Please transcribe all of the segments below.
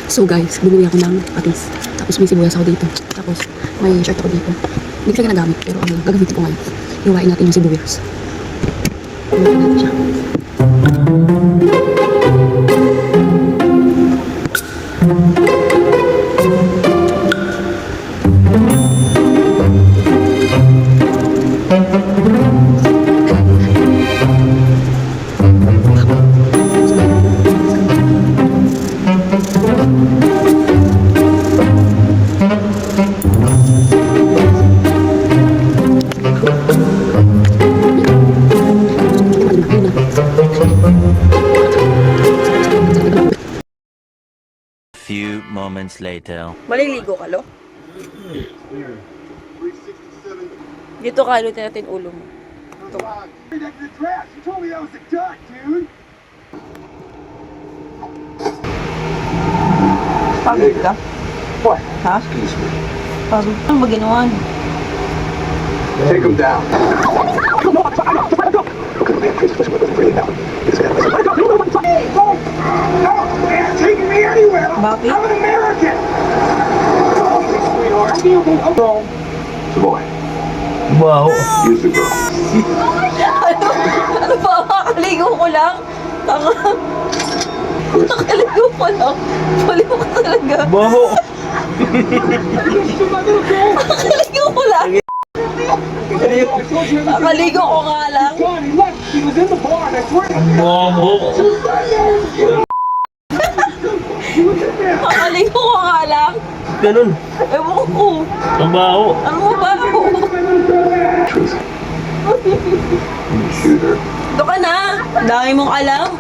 So guys, bumili ako ng patis. Tapos may sibuyas ako dito. Tapos may shirt ako dito. Hindi ko siya ginagamit, pero gagamitin ko ngayon. Iwain natin yung sibuyas. Iwain natin siya. Few moments later. Maliligo ka, lo? Dito ka, lutin natin ulo mo. Ito. Pagod ka? What? Ha? Excuse me. Pagod ka? Ano ba ginawa niyo? Take him down. Look at the man, please, listen, listen, really now. This guy, listen. Hey, don't! No, man, take me anywhere! Bakit? I'm an American! Oh, sweetheart. I'm wrong. It's a boy. Wow. Use the girl. Ano ba? Kakaligo ko lang? Tanga. Kakaligo ko lang. Baliw ka talaga. Wow. Kakaligo ko lang. Kakaligo ko nga lang. He left. He was in the bar. That's where Wow. Kakaligo ko nga lang. Ganun. Ewan ko. Ang baho. Ano ba ako? Truth. Shoot her. Doon ka na. Dami mong alam.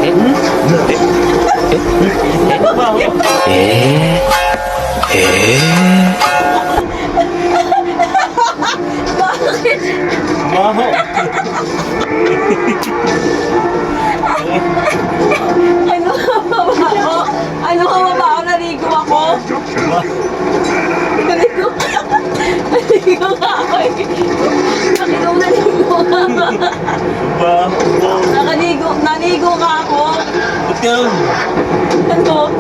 Bakit? Baho. Ano ba ako? Ano ba ako? Naligo ako? Naligo nga ako eh. Bakit ako naligo ka? Baho. Naligo ka ako? Ba't ganun? Ano?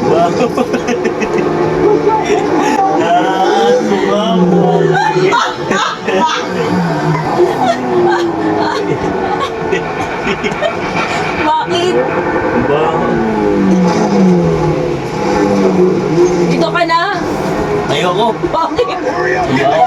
Baho. Sumaho. Bakit? Baho. Dito ka na? Ayoko. Bakit? Baho.